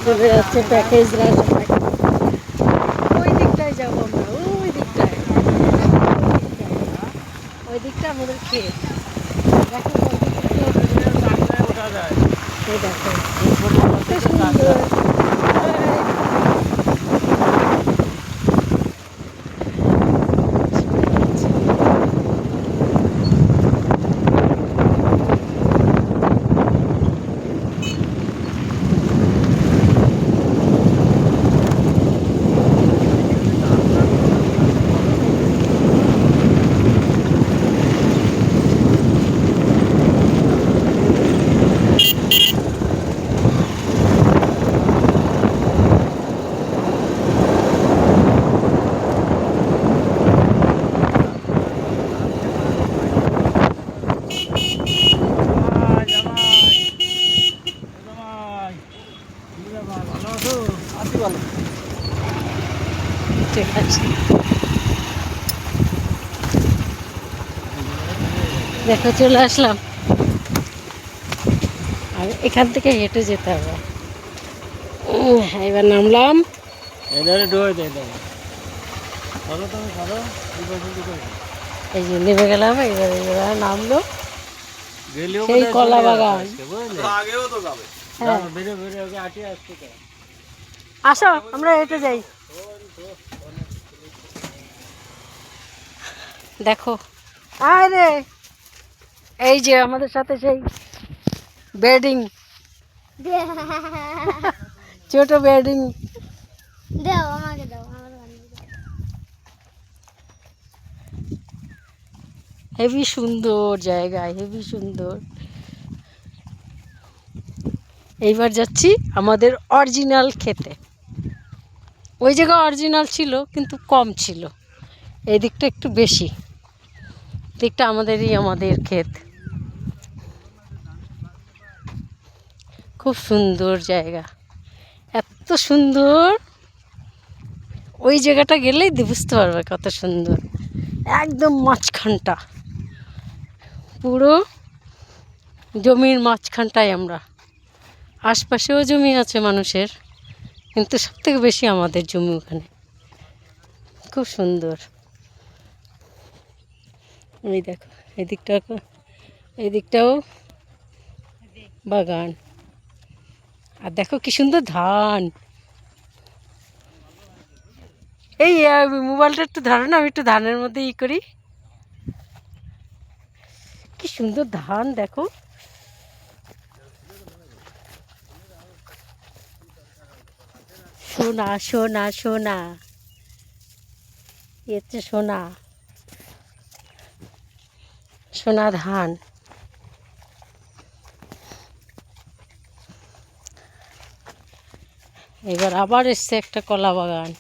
চলে যাচ্ছে প্যাকেজ রাজা। ওই দিকটায় যাবো আমরা, ওই দিকটায়, ওই দিকটা আমাদের খেয়ে দেখো ওঠা যায়। এই দেখো কত সুন্দর। ঠিক আছে, দেখো চলে আসলাম। আর এখান থেকে হেঁটে যেতে হবে। এবার নামলাম। এই যে নেমে গেলাম, এবার নামলো সেই কলা বাগান। আসো আমরা হেঁটে যাই। দেখো আরে এই যে আমাদের সাথে সেই বেডিং, ছোট বেডিং। হেভি সুন্দর জায়গা, হেভি সুন্দর। এইবার যাচ্ছি আমাদের অরিজিনাল খেতে। ওই জায়গা অরিজিনাল ছিল কিন্তু কম ছিল, এই দিকটা একটু বেশি। দিকটা আমাদের ক্ষেত। খুব সুন্দর জায়গা, এত সুন্দর। ওই জায়গাটা গেলেই বুঝতে পারবে কত সুন্দর। একদম মাঝখানটা, পুরো জমির মাঝখানটায় আমরা। আশপাশেও জমি আছে মানুষের, কিন্তু সবথেকে বেশি আমাদের জমি ওখানে। খুব সুন্দর। এই দেখো এদিকটাও বাগান। আর দেখো কি সুন্দর ধান। এই মোবাইলটা একটু ধরো না, আমি একটু ধানের মধ্যে করি। কি সুন্দর ধান দেখো। সোনা সোনা সোনা, হচ্ছে সোনা, সোনা ধান। এবার আবার এসছে একটা কলা বাগান।